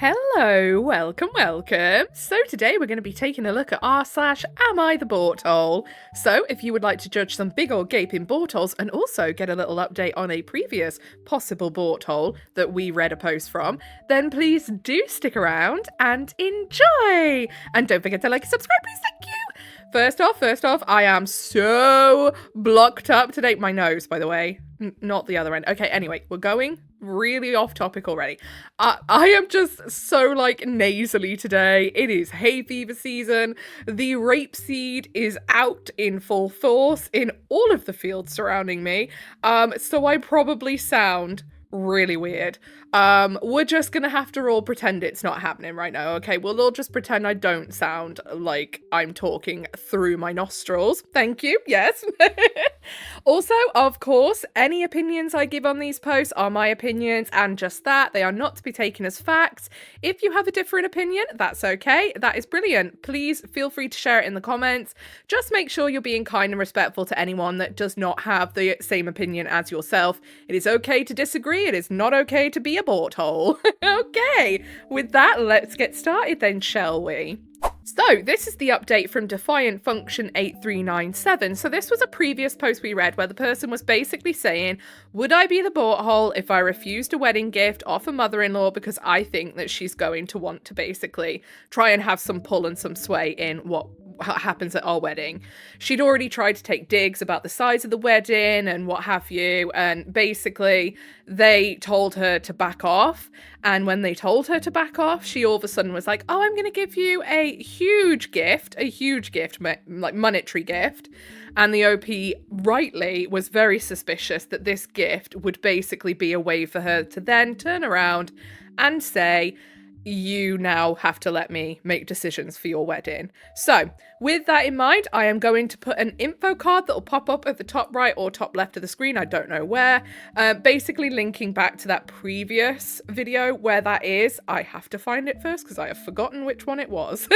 Hello, welcome. So today we're going to be taking a look at r/Am I the Bort Hole? So if you would like to judge some big old gaping bort holes and also get a little update on a previous possible bort hole that we read a post from, then please do stick around and enjoy! And don't forget to like and subscribe, please, thank you! First off, I am so blocked up today. My nose, by the way, not the other end. Okay, anyway, we're going really off topic already. I am just so nasally today. It is hay fever season. The rapeseed is out in full force in all of the fields surrounding me. So I probably sound really weird. We're just gonna have to all pretend it's not happening right now, okay? We'll all just pretend I don't sound like I'm talking through my nostrils. Thank you, yes. Also, of course, any opinions I give on these posts are my opinions, and just that, they are not to be taken as facts. If you have a different opinion, that's okay. That is brilliant. Please feel free to share it in the comments. Just make sure you're being kind and respectful to anyone that does not have the same opinion as yourself. It is okay to disagree. It is not okay to be a bort hole. Okay, with that, let's get started then, shall we? So, this is the update from Defiant Function 8397. So this was a previous post we read where the person was basically saying, would I be the bort hole if I refused a wedding gift off a mother-in-law because I think that she's going to want to basically try and have some pull and some sway in what happens at our wedding. She'd already tried to take digs about the size of the wedding and what have you, and basically they told her to back off. And when they told her to back off, she all of a sudden was like, oh, I'm going to give you a huge gift, like monetary gift. And the OP rightly was very suspicious that this gift would basically be a way for her to then turn around and say, you now have to let me make decisions for your wedding. So, with that in mind, I am going to put an info card that will pop up at the top right or top left of the screen, I don't know where, basically linking back to that previous video where that is. I have to find it first because I have forgotten which one it was.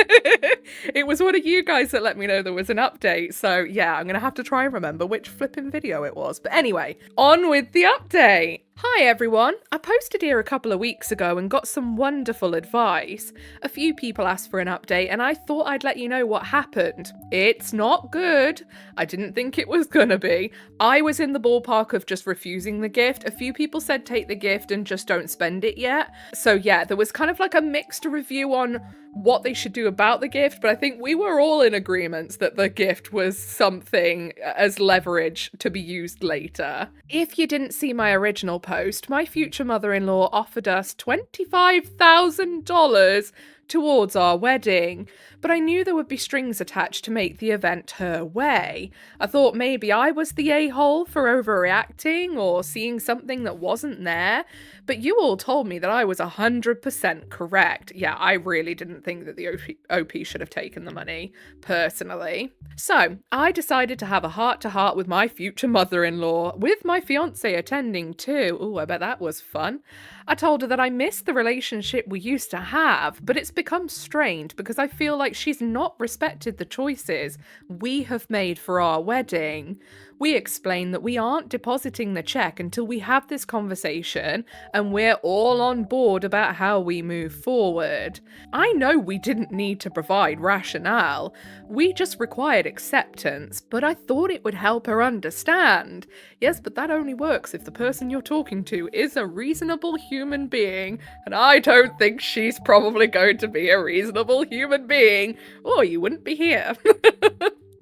It was one of you guys that let me know there was an update, so yeah, I'm going to have to try and remember which flipping video it was. But anyway, on with the update! Hi everyone, I posted here a couple of weeks ago and got some wonderful advice. A few people asked for an update and I thought I'd let you know what happened. It's not good. I didn't think it was gonna be. I was in the ballpark of just refusing the gift. A few people said take the gift and just don't spend it yet. So yeah, there was kind of like a mixed review on what they should do about the gift, but I think we were all in agreement that the gift was something as leverage to be used later. If you didn't see my original post, my future mother-in-law offered us $25,000 towards our wedding, but I knew there would be strings attached to make the event her way. I thought maybe I was the a-hole for overreacting or seeing something that wasn't there, but you all told me that I was 100% correct. Yeah, I really didn't think that the OP should have taken the money, personally. So, I decided to have a heart-to-heart with my future mother-in-law, with my fiancé attending too. Ooh, I bet that was fun. I told her that I missed the relationship we used to have, but it's become strained because I feel like she's not respected the choices we have made for our wedding. We explained that we aren't depositing the check until we have this conversation and we're all on board about how we move forward. I know we didn't need to provide rationale, we just required acceptance, but I thought it would help her understand. Yes, but that only works if the person you're talking to is a reasonable human being, and I don't think she's probably going to be a reasonable human being, or you wouldn't be here.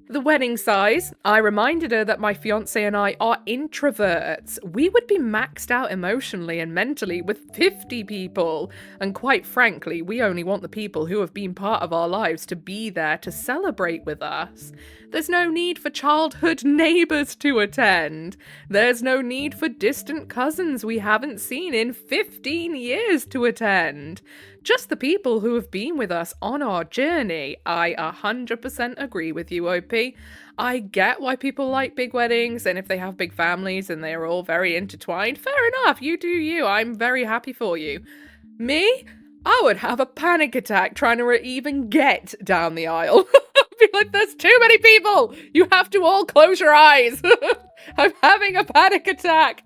The wedding size, I reminded her that my fiancé and I are introverts. We would be maxed out emotionally and mentally with 50 people. And quite frankly, we only want the people who have been part of our lives to be there to celebrate with us. There's no need for childhood neighbours to attend. There's no need for distant cousins we haven't seen in 15 years to attend. Just the people who have been with us on our journey. I 100% agree with you, OP. I get why people like big weddings, and if they have big families and they're all very intertwined, fair enough, you do you. I'm very happy for you. Me? I would have a panic attack trying to even get down the aisle. Be like, there's too many people. You have to all close your eyes. I'm having a panic attack.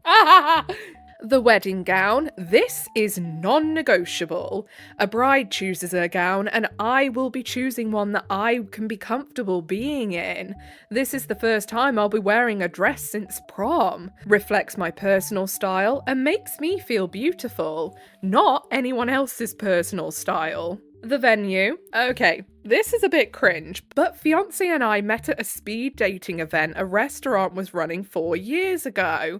The wedding gown. This is non-negotiable. A bride chooses her gown, and I will be choosing one that I can be comfortable being in. This is the first time I'll be wearing a dress since prom. Reflects my personal style and makes me feel beautiful, not anyone else's personal style. The venue. Okay, this is a bit cringe, but fiancé and I met at a speed dating event a restaurant was running 4 years ago.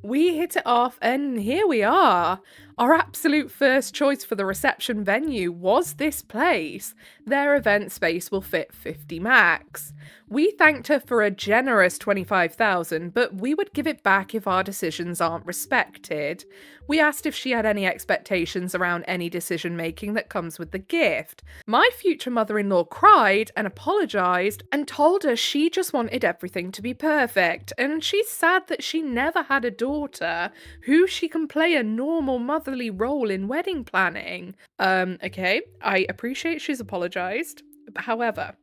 We hit it off, and here we are. Our absolute first choice for the reception venue was this place. Their event space will fit 50 max. We thanked her for a generous $25,000, but we would give it back if our decisions aren't respected. We asked if she had any expectations around any decision making that comes with the gift. My future mother-in-law cried and apologised and told her she just wanted everything to be perfect, and she's sad that she never had a daughter who she can play a normal motherly role in wedding planning. Okay, I appreciate she's apologised. However,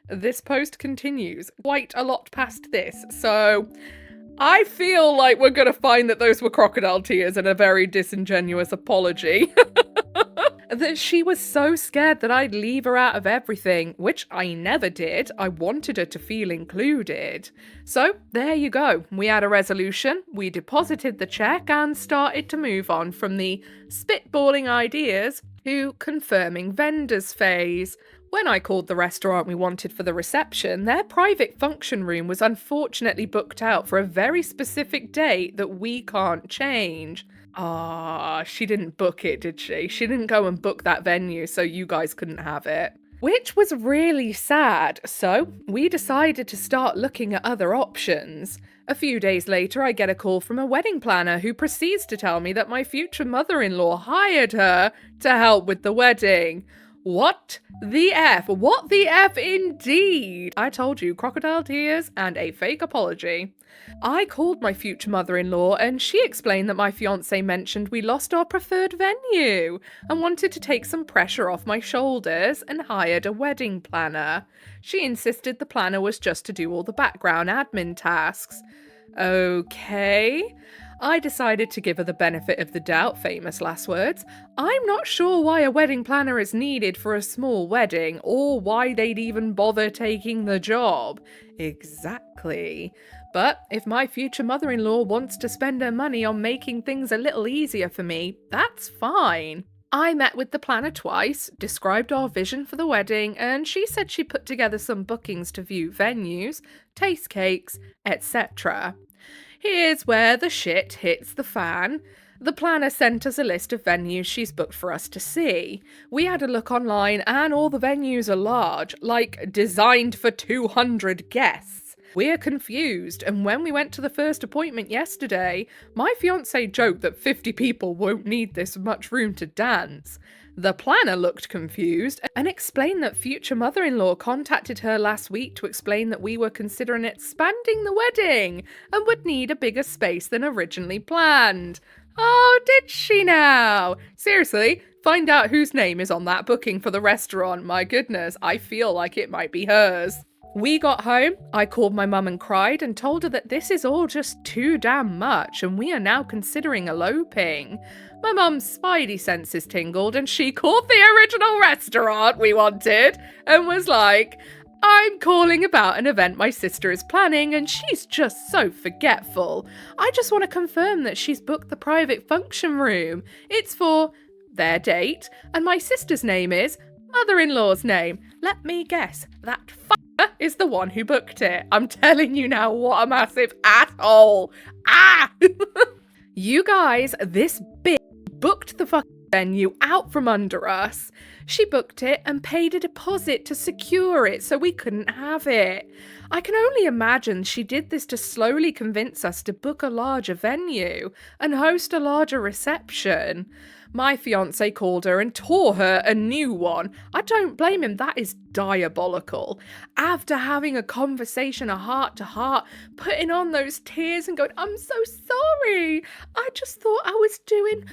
this post continues quite a lot past this, so I feel like we're gonna find that those were crocodile tears and a very disingenuous apology. That she was so scared that I'd leave her out of everything, which I never did. I wanted her to feel included. So there you go. We had a resolution, we deposited the check and started to move on from the spitballing ideas to confirming vendors phase. When I called the restaurant we wanted for the reception, their private function room was unfortunately booked out for a very specific date that we can't change. She didn't book it, did she? She didn't go and book that venue, so you guys couldn't have it. Which was really sad, so we decided to start looking at other options. A few days later, I get a call from a wedding planner who proceeds to tell me that my future mother-in-law hired her to help with the wedding. What the F? What the F indeed? I told you, crocodile tears and a fake apology. I called my future mother-in-law and she explained that my fiancé mentioned we lost our preferred venue and wanted to take some pressure off my shoulders and hired a wedding planner. She insisted the planner was just to do all the background admin tasks. Okay. I decided to give her the benefit of the doubt, famous last words. I'm not sure why a wedding planner is needed for a small wedding, or why they'd even bother taking the job. Exactly. But if my future mother-in-law wants to spend her money on making things a little easier for me, that's fine. I met with the planner twice, described our vision for the wedding, and she said she put together some bookings to view venues, taste cakes, etc. Here's where the shit hits the fan. The planner sent us a list of venues she's booked for us to see. We had a look online and all the venues are large, like designed for 200 guests. We're confused, and when we went to the first appointment yesterday, my fiancé joked that 50 people won't need this much room to dance. The planner looked confused and explained that future mother-in-law contacted her last week to explain that we were considering expanding the wedding and would need a bigger space than originally planned. Oh, did she now? Seriously, find out whose name is on that booking for the restaurant. My goodness, I feel like it might be hers. We got home, I called my mum and cried and told her that this is all just too damn much and we are now considering eloping. My mum's spidey senses tingled and she called the original restaurant we wanted and was like, I'm calling about an event my sister is planning and she's just so forgetful. I just want to confirm that she's booked the private function room. It's for their date and my sister's name is mother-in-law's name. Let me guess, that fucker is the one who booked it. I'm telling you now, what a massive asshole. You guys, this bitch booked the fucking venue out from under us. She booked it and paid a deposit to secure it so we couldn't have it. I can only imagine she did this to slowly convince us to book a larger venue and host a larger reception. My fiancé called her and tore her a new one. I don't blame him, that is diabolical. After having a conversation, a heart-to-heart, putting on those tears and going, I'm so sorry. I just thought I was doing,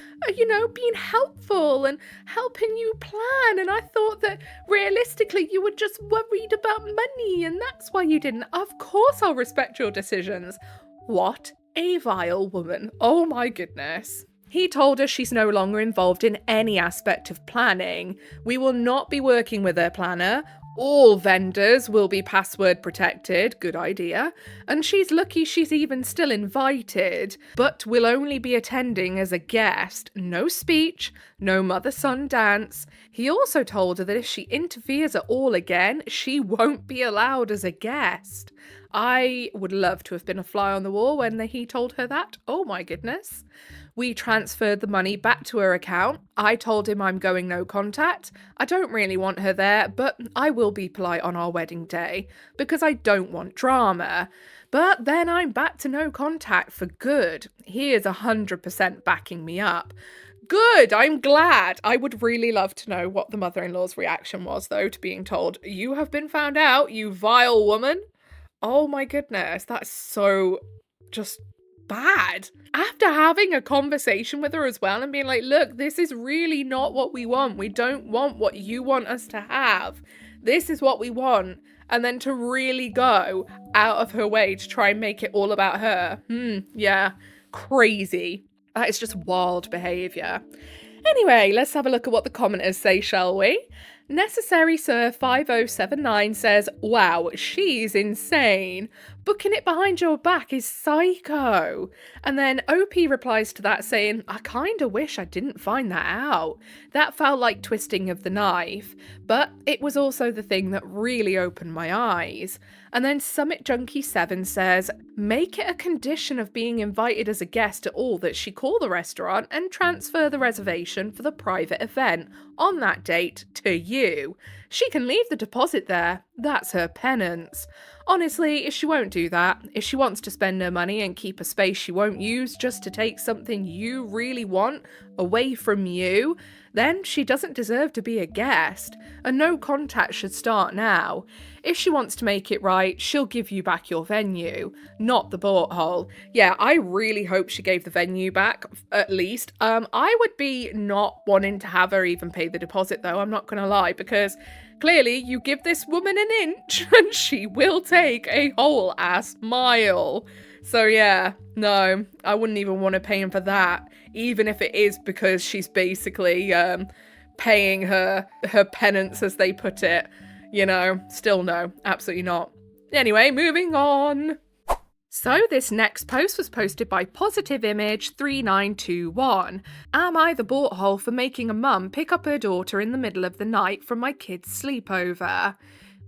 being helpful and helping you plan. And I thought that realistically you were just worried about money and that's why you didn't. Of course I'll respect your decisions. What A vile woman. Oh my goodness. He told us she's no longer involved in any aspect of planning. We will not be working with her planner. All vendors will be password protected, good idea, and she's lucky she's even still invited, but will only be attending as a guest. No speech, no mother-son dance. He also told her that if she interferes at all again, she won't be allowed as a guest. I would love to have been a fly on the wall when he told her that. Oh my goodness. We transferred the money back to her account. I told him I'm going no contact. I don't really want her there, but I will be polite on our wedding day because I don't want drama. But then I'm back to no contact for good. He is 100% backing me up. Good, I'm glad. I would really love to know what the mother-in-law's reaction was, though, to being told, you have been found out, you vile woman. Oh my goodness, that's so just bad. After having a conversation with her as well and being like, look, this is really not what we want. We don't want what you want us to have. This is what we want. And then to really go out of her way to try and make it all about her. Yeah, crazy. That is just wild behaviour. Anyway, let's have a look at what the commenters say, shall we? Necessary Sir 5079 says, wow, she's insane. Booking it behind your back is psycho. And then OP replies to that saying, I kinda wish I didn't find that out. That felt like twisting of the knife, but it was also the thing that really opened my eyes. And then Summit Junkie 7 says, make it a condition of being invited as a guest at all that she call the restaurant and transfer the reservation for the private event on that date to you. She can leave the deposit there. That's her penance. Honestly, if she won't do that, if she wants to spend her money and keep a space she won't use just to take something you really want away from you, then she doesn't deserve to be a guest, and no contact should start now. If she wants to make it right, she'll give you back your venue, not the porthole. Yeah, I really hope she gave the venue back, at least. I would be not wanting to have her even pay the deposit, though, I'm not gonna lie, because clearly you give this woman an inch and she will take a whole ass mile. So yeah, no, I wouldn't even want to pay him for that, even if it is because she's basically paying her penance, as they put it. You know, still no, absolutely not. Anyway, moving on. So this next post was posted by Positive Image 3921. Am I the butthole for making a mum pick up her daughter in the middle of the night from my kid's sleepover?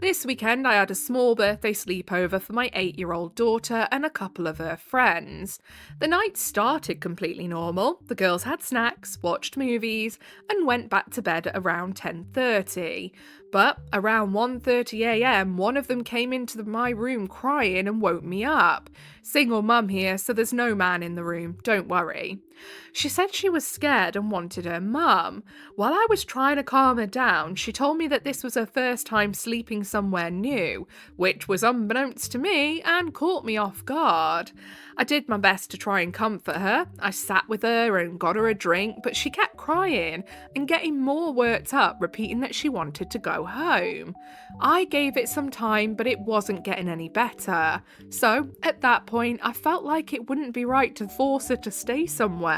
This weekend I had a small birthday sleepover for my 8-year-old daughter and a couple of her friends. The night started completely normal. The girls had snacks, watched movies, and went back to bed at around 10:30. But around 1:30 a.m, one of them came into my room crying and woke me up. Single mum here, so there's no man in the room, don't worry. She said she was scared and wanted her mum. While I was trying to calm her down, she told me that this was her first time sleeping somewhere new, which was unbeknownst to me and caught me off guard. I did my best to try and comfort her. I sat with her and got her a drink, but she kept crying and getting more worked up, repeating that she wanted to go home. I gave it some time, but it wasn't getting any better. So, at that point, I felt like it wouldn't be right to force her to stay somewhere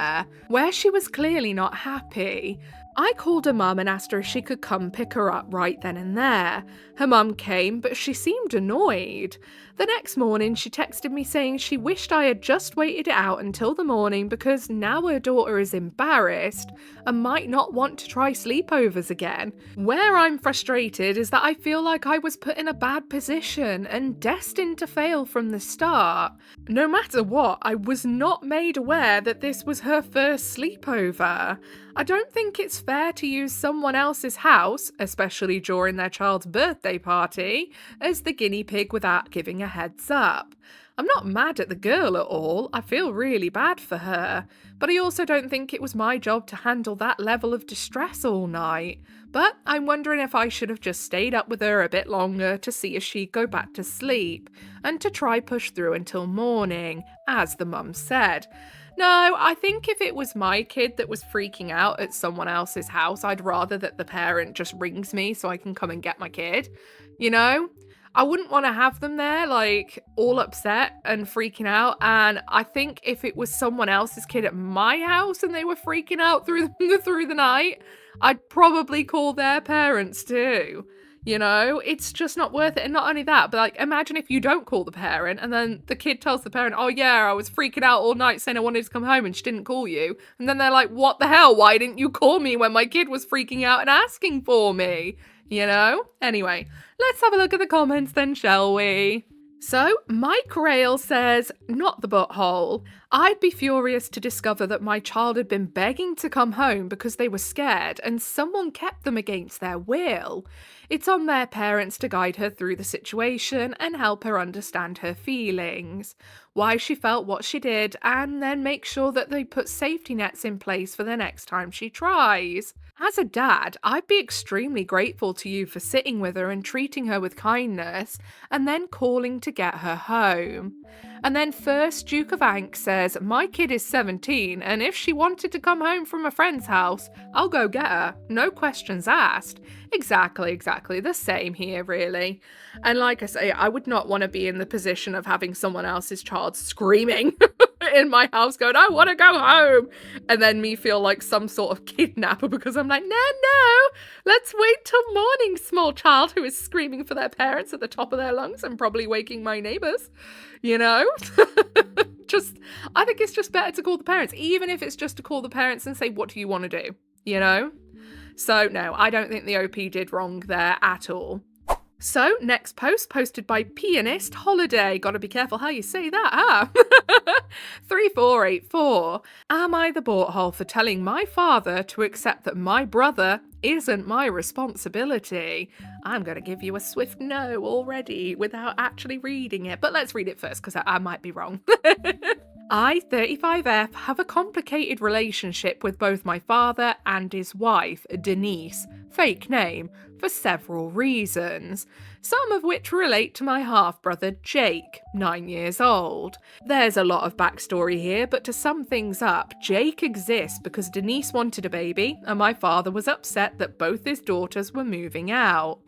where she was clearly not happy. I called her mum and asked her if she could come pick her up right then and there. Her mum came, but she seemed annoyed. The next morning, she texted me saying she wished I had just waited it out until the morning because now her daughter is embarrassed and might not want to try sleepovers again. Where I'm frustrated is that I feel like I was put in a bad position and destined to fail from the start. No matter what, I was not made aware that this was her first sleepover. I don't think it's fair to use someone else's house, especially during their child's birthday party, as the guinea pig without giving a heads up. I'm not mad at the girl at all, I feel really bad for her, but I also don't think it was my job to handle that level of distress all night. But I'm wondering if I should have just stayed up with her a bit longer to see if she'd go back to sleep, and to try push through until morning, as the mum said. No, I think if it was my kid that was freaking out at someone else's house, I'd rather that the parent just rings me so I can come and get my kid. You know? I wouldn't want to have them there, like, all upset and freaking out. And I think if it was someone else's kid at my house and they were freaking out through the night, I'd probably call their parents too. You know, it's just not worth it. And not only that, but like, imagine if you don't call the parent and then the kid tells the parent, oh yeah, I was freaking out all night saying I wanted to come home and she didn't call you. And then they're like, what the hell? Why didn't you call me when my kid was freaking out and asking for me? You know? Anyway, let's have a look at the comments then, shall we? So, Mike Rail says, not the butthole. I'd be furious to discover that my child had been begging to come home because they were scared and someone kept them against their will. It's on their parents to guide her through the situation and help her understand her feelings, why she felt what she did, and then make sure that they put safety nets in place for the next time she tries. As a dad, I'd be extremely grateful to you for sitting with her and treating her with kindness, and then calling to get her home. And then First Duke of Ank says, my kid is 17, and if she wanted to come home from a friend's house, I'll go get her. No questions asked. Exactly. The same here, really. And like I say, I would not want to be in the position of having someone else's child screaming in my house going, I want to go home. And then me feel like some sort of kidnapper because I'm like, no, let's wait till morning, small child who is screaming for their parents at the top of their lungs and probably waking my neighbours, you know? I think it's just better to call the parents, even if it's just to call the parents and say, what do you want to do? You know? So no, I don't think the OP did wrong there at all. So, next post posted by Pianist Holiday. Gotta be careful how you say that, huh? 3484. Am I the butthole for telling my father to accept that my brother isn't my responsibility? I'm gonna give you a swift no already without actually reading it, but let's read it first because I might be wrong. I, 35F, have a complicated relationship with both my father and his wife, Denise, fake name, for several reasons, some of which relate to my half-brother Jake, 9 years old. There's a lot of backstory here, but to sum things up, Jake exists because Denise wanted a baby, and my father was upset that both his daughters were moving out.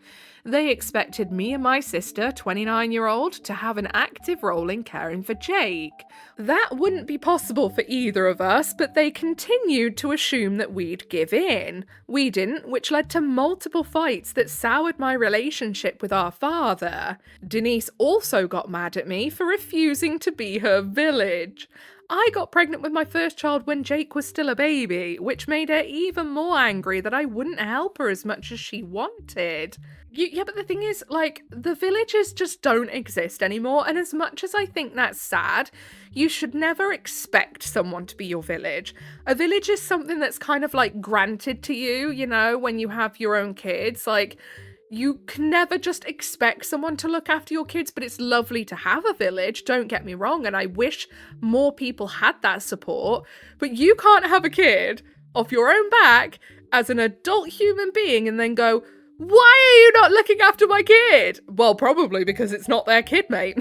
They expected me and my sister, 29-year-old, to have an active role in caring for Jake. That wouldn't be possible for either of us, but they continued to assume that we'd give in. We didn't, which led to multiple fights that soured my relationship with our father. Denise also got mad at me for refusing to be her village. I got pregnant with my first child when Jake was still a baby, which made her even more angry that I wouldn't help her as much as she wanted. Yeah, but the thing is, like, the villages just don't exist anymore, and as much as I think that's sad, you should never expect someone to be your village. A village is something that's kind of, like, granted to you, you know, when you have your own kids. Like, you can never just expect someone to look after your kids, but it's lovely to have a village, don't get me wrong, and I wish more people had that support, but you can't have a kid off your own back as an adult human being and then go, why are you not looking after my kid? Well, probably because it's not their kid, mate.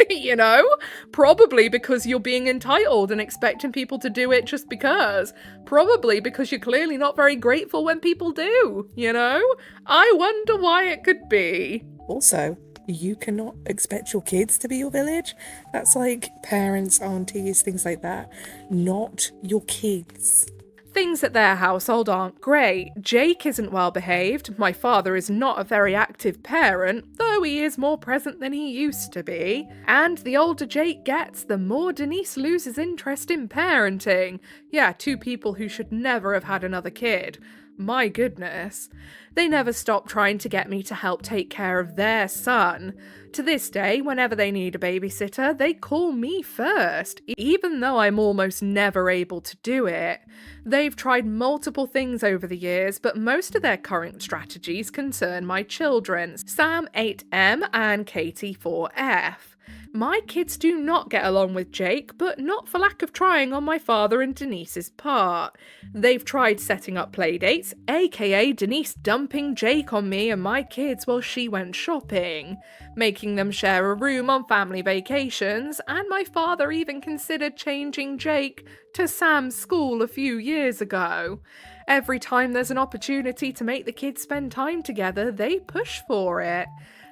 You know? Probably because you're being entitled and expecting people to do it just because. Probably because you're clearly not very grateful when people do, you know? I wonder why it could be. Also, you cannot expect your kids to be your village. That's like parents, aunties, things like that. Not your kids. Things at their household aren't great. Jake isn't well behaved. My father is not a very active parent, though he is more present than he used to be. And the older Jake gets, the more Denise loses interest in parenting. Yeah, two people who should never have had another kid. My goodness. They never stop trying to get me to help take care of their son. To this day, whenever they need a babysitter, they call me first, even though I'm almost never able to do it. They've tried multiple things over the years, but most of their current strategies concern my children, Sam 8M and Katie 4F. My kids do not get along with Jake, but not for lack of trying on my father and Denise's part. They've tried setting up playdates, aka Denise dumping Jake on me and my kids while she went shopping, making them share a room on family vacations, and my father even considered changing Jake to Sam's school a few years ago. Every time there's an opportunity to make the kids spend time together, they push for it.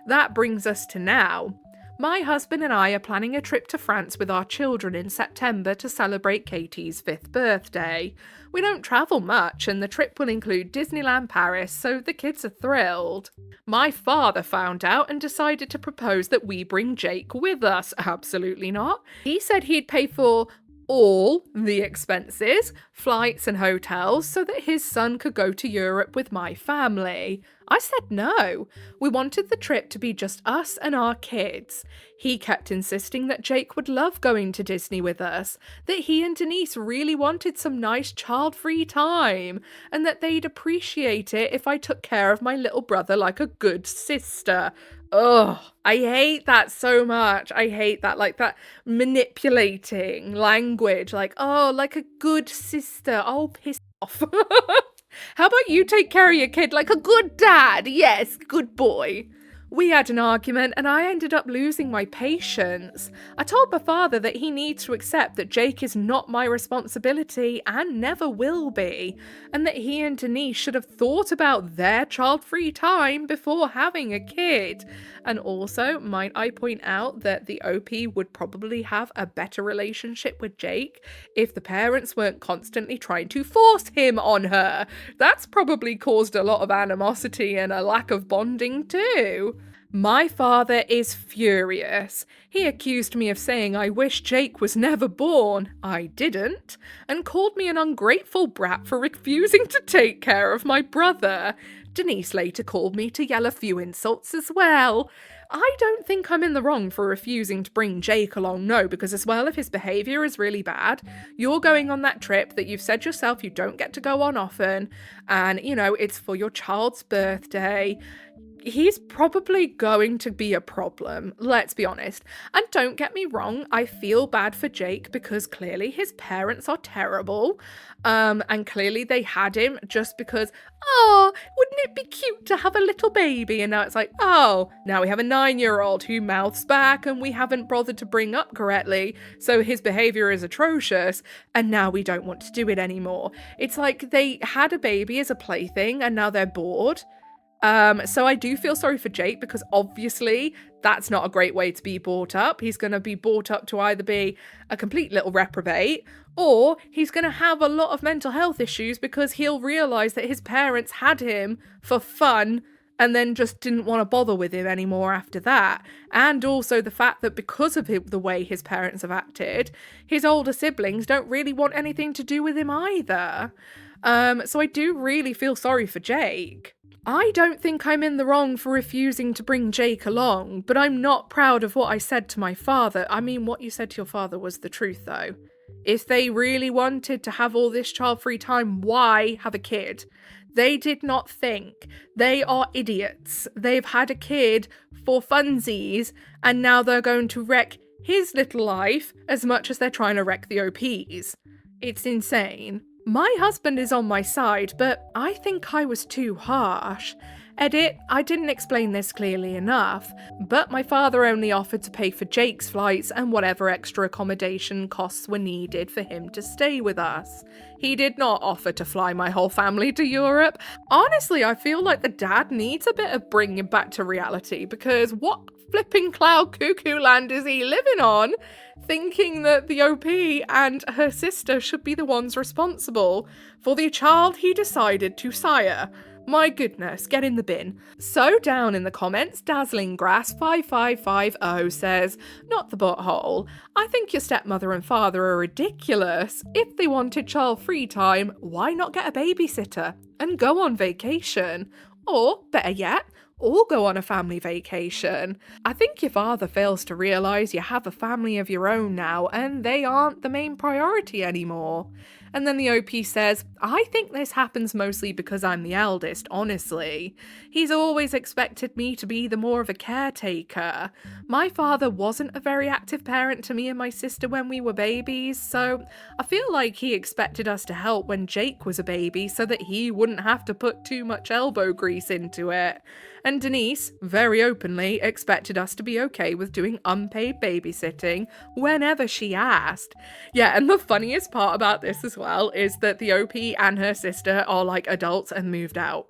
That brings us to now. My husband and I are planning a trip to France with our children in September to celebrate Katie's 5th birthday. We don't travel much, and the trip will include Disneyland Paris, so the kids are thrilled. My father found out and decided to propose that we bring Jake with us. Absolutely not. He said he'd pay for all the expenses, flights and hotels, so that his son could go to Europe with my family. I said no. We wanted the trip to be just us and our kids. He kept insisting that Jake would love going to Disney with us, that he and Denise really wanted some nice child-free time, and that they'd appreciate it if I took care of my little brother like a good sister. Ugh, I hate that so much. I hate that, like that manipulating language, like, oh, like a good sister. Oh, piss off. How about you take care of your kid like a good dad? Yes, good boy. We had an argument and I ended up losing my patience. I told my father that he needs to accept that Jake is not my responsibility and never will be, and that he and Denise should have thought about their child-free time before having a kid. And also, might I point out that the OP would probably have a better relationship with Jake if the parents weren't constantly trying to force him on her. That's probably caused a lot of animosity and a lack of bonding too. My father is furious. He accused me of saying I wish Jake was never born. I didn't, and called me an ungrateful brat for refusing to take care of my brother. Denise later called me to yell a few insults as well. I don't think I'm in the wrong for refusing to bring Jake along, no, because as well, if his behaviour is really bad, you're going on that trip that you've said yourself you don't get to go on often, and, you know, it's for your child's birthday. He's probably going to be a problem, let's be honest. And don't get me wrong, I feel bad for Jake because clearly his parents are terrible. And clearly they had him just because, oh, wouldn't it be cute to have a little baby? And now it's like, oh, now we have a 9-year-old who mouths back and we haven't bothered to bring up correctly. So his behavior is atrocious and now we don't want to do it anymore. It's like they had a baby as a plaything and now they're bored. So I do feel sorry for Jake because obviously that's not a great way to be brought up. He's going to be brought up to either be a complete little reprobate or he's going to have a lot of mental health issues because he'll realise that his parents had him for fun and then just didn't want to bother with him anymore after that. And also the fact that because of the way his parents have acted, his older siblings don't really want anything to do with him either. So I do really feel sorry for Jake. I don't think I'm in the wrong for refusing to bring Jake along, but I'm not proud of what I said to my father. I mean, what you said to your father was the truth, though. If they really wanted to have all this child-free time, why have a kid? They did not think. They are idiots. They've had a kid for funsies, and now they're going to wreck his little life as much as they're trying to wreck the OP's. It's insane. My husband is on my side, but I think I was too harsh. Edit, I didn't explain this clearly enough, but my father only offered to pay for Jake's flights and whatever extra accommodation costs were needed for him to stay with us. He did not offer to fly my whole family to Europe. Honestly, I feel like the dad needs a bit of bringing back to reality because what flipping cloud cuckoo land is he living on? Thinking that the OP and her sister should be the ones responsible for the child he decided to sire. My goodness, get in the bin. So down in the comments, DazzlingGrass5550 says, not the butthole. I think your stepmother and father are ridiculous. If they wanted child-free time, why not get a babysitter and go on vacation? Or, better yet, all go on a family vacation. I think your father fails to realise you have a family of your own now and they aren't the main priority anymore. And then the OP says, I think this happens mostly because I'm the eldest, honestly. He's always expected me to be the more of a caretaker. My father wasn't a very active parent to me and my sister when we were babies, so I feel like he expected us to help when Jake was a baby so that he wouldn't have to put too much elbow grease into it. And Denise, very openly, expected us to be okay with doing unpaid babysitting whenever she asked. Yeah, and the funniest part about this as well is that the OP and her sister are like adults and moved out.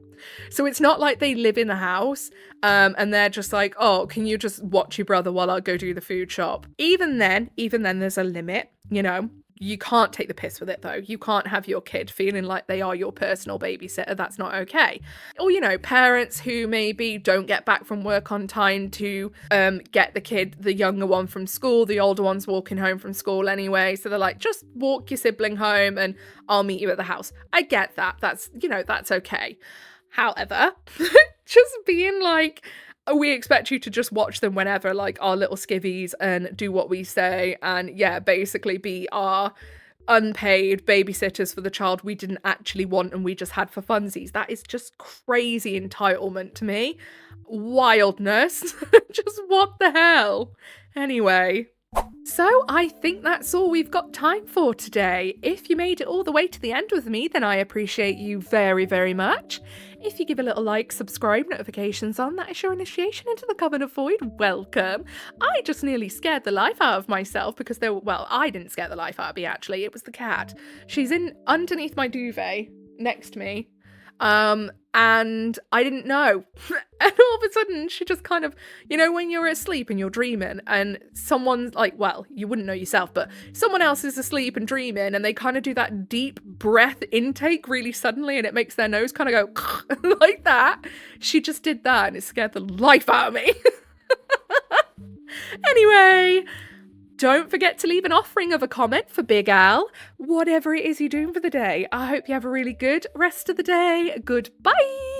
So it's not like they live in the house and they're just like, oh, can you just watch your brother while I go do the food shop? Even then there's a limit, you know? You can't take the piss with it though. You can't have your kid feeling like they are your personal babysitter. That's not okay. Or, you know, parents who maybe don't get back from work on time to get the kid, the younger one, from school. The older one's walking home from school anyway. So they're like, just walk your sibling home and I'll meet you at the house. I get that. That's, you know, that's okay. However, just being like, we expect you to just watch them whenever, like our little skivvies, and do what we say, and yeah, basically be our unpaid babysitters for the child we didn't actually want and we just had for funsies. That is just crazy entitlement to me. Wildness. Just what the hell? Anyway. So I think that's all we've got time for today. If you made it all the way to the end with me, then I appreciate you very, very much. If you give a little like, subscribe, notifications on, that is your initiation into the Coven of Void. Welcome. I just nearly scared the life out of myself because I didn't scare the life out of me actually, it was the cat. She's in underneath my duvet next to me. And I didn't know. And all of a sudden she just kind of, you know, when you're asleep and you're dreaming and someone's like, well, you wouldn't know yourself, but someone else is asleep and dreaming and they kind of do that deep breath intake really suddenly and it makes their nose kind of go like that. She just did that and it scared the life out of me. Anyway, don't forget to leave an offering of a comment for Big Al, whatever it is you're doing for the day. I hope you have a really good rest of the day. Goodbye.